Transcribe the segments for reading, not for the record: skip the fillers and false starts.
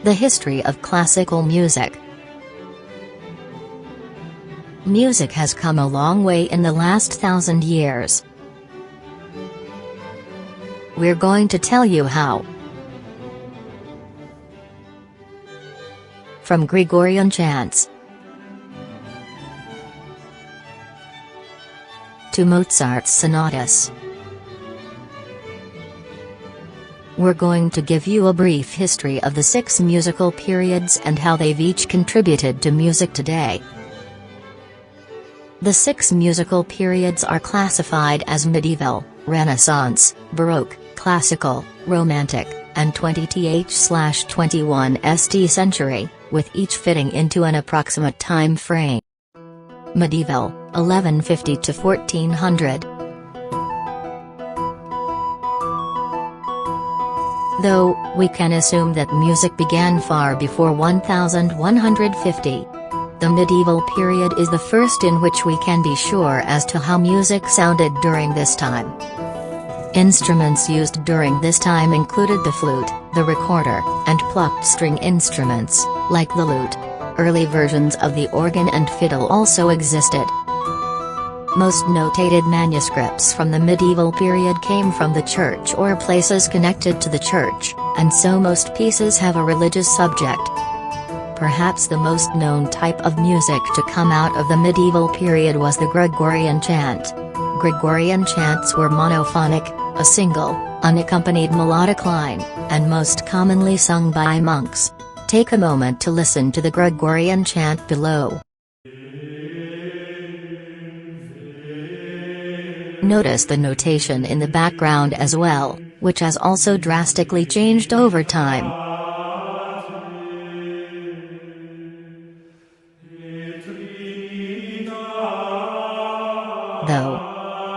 The history of classical music. Music has come a long way in the last 1,000 years. We're going to tell you how. From Gregorian chants to Mozart's sonatas, we're going to give you a brief history of the 6 musical periods and how they've each contributed to music today. The 6 musical periods are classified as medieval, Renaissance, Baroque, classical, Romantic, and 20th/21st century, with each fitting into an approximate time frame. Medieval, 1150 to 1400. Though, we can assume that music began far before 1150. The medieval period is the first in which we can be sure as to how music sounded during this time. Instruments used during this time included the flute, the recorder, and plucked string instruments, like the lute. Early versions of the organ and fiddle also existed. Most notated manuscripts from the medieval period came from the church or places connected to the church, and so most pieces have a religious subject. Perhaps the most known type of music to come out of the medieval period was the Gregorian chant. Gregorian chants were monophonic, a single, unaccompanied melodic line, and most commonly sung by monks. Take a moment to listen to the Gregorian chant below. Notice the notation in the background as well, which has also drastically changed over time. Though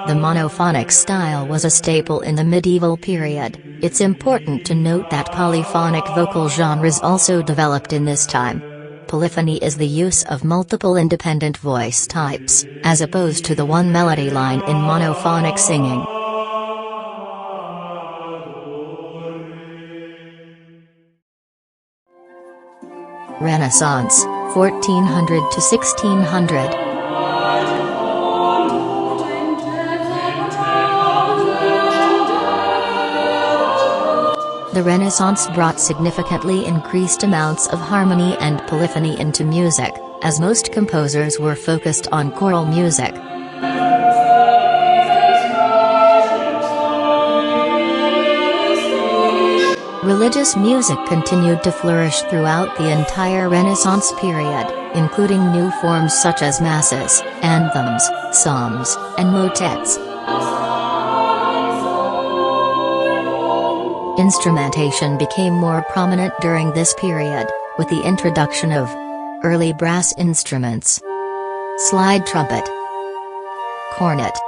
the monophonic style was a staple in the medieval period, it's important to note that polyphonic vocal genres also developed in this time. Polyphony is the use of multiple independent voice types, as opposed to the one melody line in monophonic singing. Renaissance, 1400 to 1600. The Renaissance brought significantly increased amounts of harmony and polyphony into music, as most composers were focused on choral music. Religious music continued to flourish throughout the entire Renaissance period, including new forms such as masses, anthems, psalms, and motets. Instrumentation became more prominent during this period, with the introduction of early brass instruments, slide trumpet, cornet,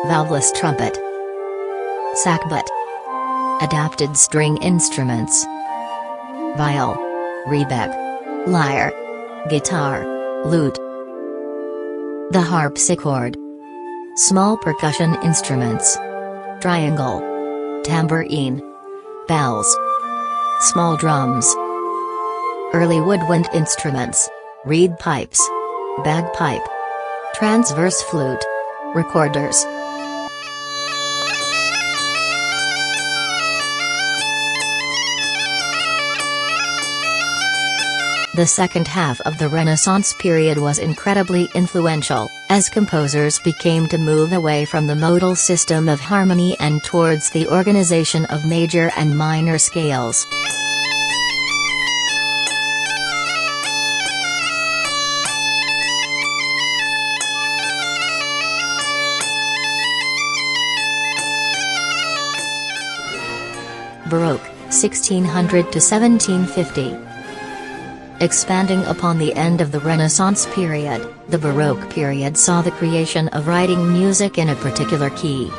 valveless trumpet, sackbut, adapted string instruments, viol, rebec, lyre, guitar, lute, the harpsichord, small percussion instruments, triangle, tambourine, bells, small drums, early woodwind instruments, reed pipes, bagpipe, transverse flute, recorders. The second half of the Renaissance period was incredibly influential, as composers began to move away from the modal system of harmony and towards the organization of major and minor scales. Baroque, 1600 to 1750. Expanding upon the end of the Renaissance period, the Baroque period saw the creation of writing music in a particular key.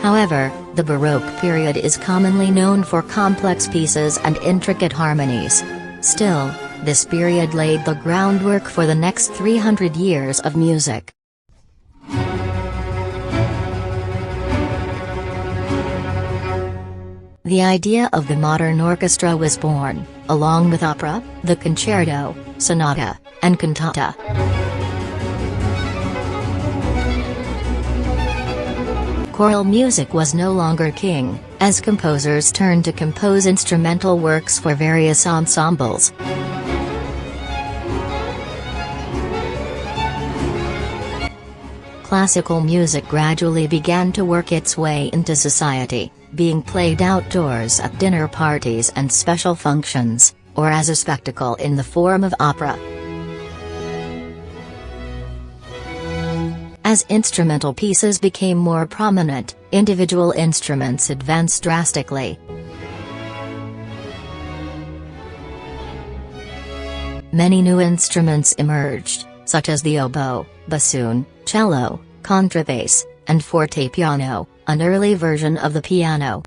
However, the Baroque period is commonly known for complex pieces and intricate harmonies. Still, this period laid the groundwork for the next 300 years of music. The idea of the modern orchestra was born, along with opera, the concerto, sonata, and cantata. Choral music was no longer king, as composers turned to compose instrumental works for various ensembles. Classical music gradually began to work its way into society, being played outdoors at dinner parties and special functions, or as a spectacle in the form of opera. As instrumental pieces became more prominent, individual instruments advanced drastically. Many new instruments emerged, such as the oboe, bassoon, cello, contrabass, and fortepiano, an early version of the piano.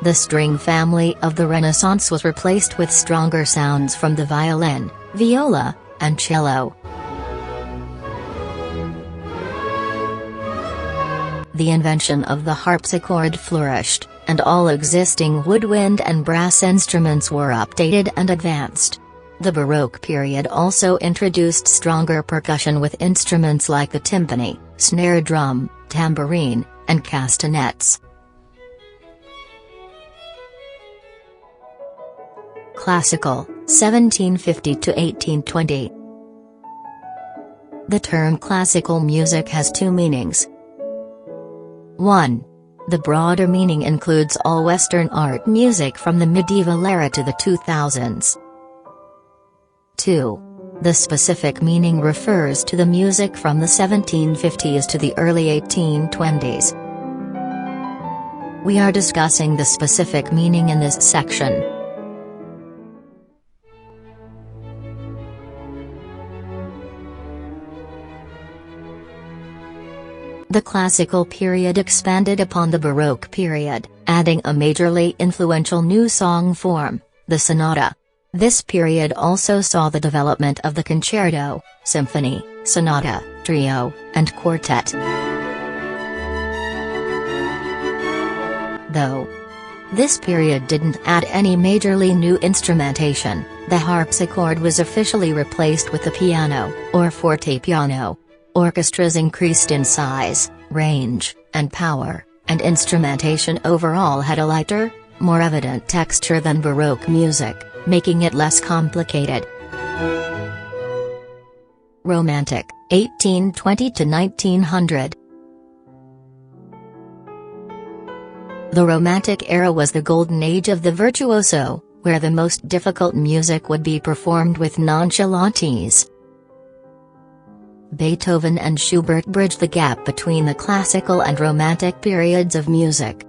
The string family of the Renaissance was replaced with stronger sounds from the violin, viola, and cello. The invention of the harpsichord flourished, and all existing woodwind and brass instruments were updated and advanced. The Baroque period also introduced stronger percussion with instruments like the timpani, snare drum, tambourine, and castanets. Classical, 1750 to 1820. The term classical music has two meanings. 1. The broader meaning includes all Western art music from the medieval era to the 2000s. 2. The specific meaning refers to the music from the 1750s to the early 1820s. We are discussing the specific meaning in this section. The classical period expanded upon the Baroque period, adding a majorly influential new song form, the sonata. This period also saw the development of the concerto, symphony, sonata, trio, and quartet. Though this period didn't add any majorly new instrumentation, the harpsichord was officially replaced with the piano, or fortepiano. Orchestras increased in size, range, and power, and instrumentation overall had a lighter, more evident texture than Baroque music, making it less complicated. Romantic, 1820 to 1900. The Romantic era was the golden age of the virtuoso, where the most difficult music would be performed with nonchalant ease. Beethoven and Schubert bridged the gap between the classical and Romantic periods of music.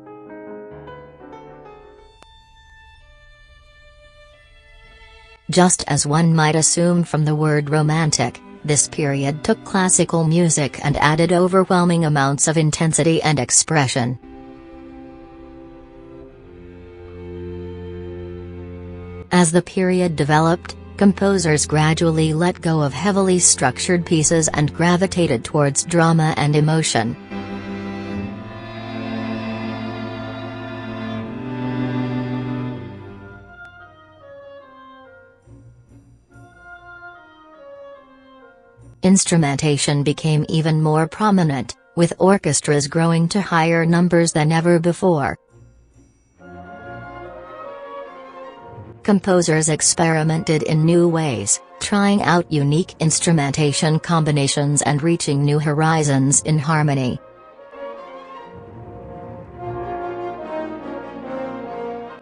Just as one might assume from the word romantic, this period took classical music and added overwhelming amounts of intensity and expression. As the period developed, composers gradually let go of heavily structured pieces and gravitated towards drama and emotion. Instrumentation became even more prominent, with orchestras growing to higher numbers than ever before. Composers experimented in new ways, trying out unique instrumentation combinations and reaching new horizons in harmony.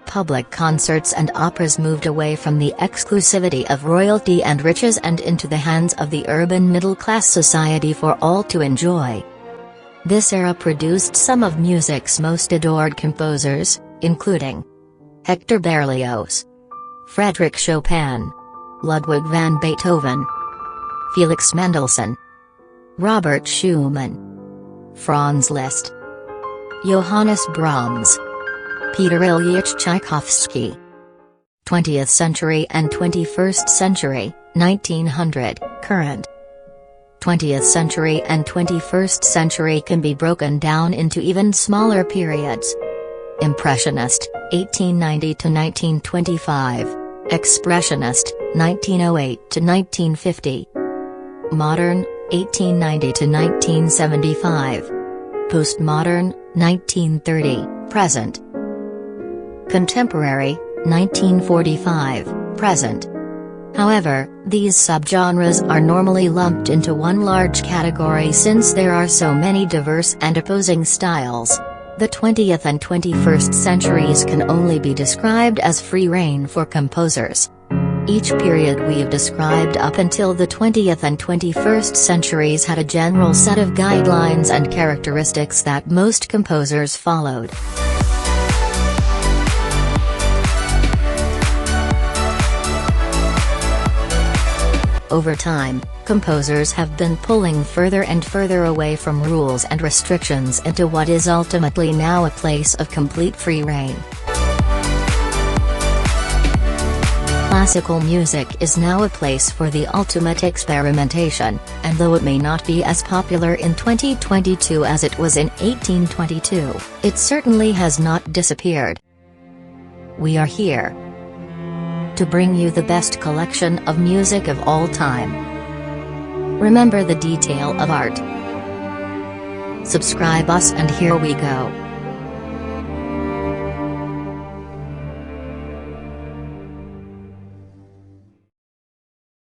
Public concerts and operas moved away from the exclusivity of royalty and riches and into the hands of the urban middle-class society for all to enjoy. This era produced some of music's most adored composers, including Hector Berlioz, Frédéric Chopin, Ludwig van Beethoven, Felix Mendelssohn, Robert Schumann, Franz Liszt, Johannes Brahms, Peter Ilyich Tchaikovsky. 20th century and 21st century, 1900, current. 20th century and 21st century can be broken down into even smaller periods. Impressionist, 1890 to 1925. Expressionist, 1908 to 1950. Modern, 1890 to 1975. Postmodern, 1930, present. Contemporary, 1945, present. However, these subgenres are normally lumped into one large category since there are so many diverse and opposing styles. The 20th and 21st centuries can only be described as free rein for composers. Each period we've described up until the 20th and 21st centuries had a general set of guidelines and characteristics that most composers followed. Over time, composers have been pulling further and further away from rules and restrictions into what is ultimately now a place of complete free rein. Classical music is now a place for the ultimate experimentation, and though it may not be as popular in 2022 as it was in 1822, it certainly has not disappeared. We are here to bring you the best collection of music of all time. Remember the detail of art. Subscribe us and here we go.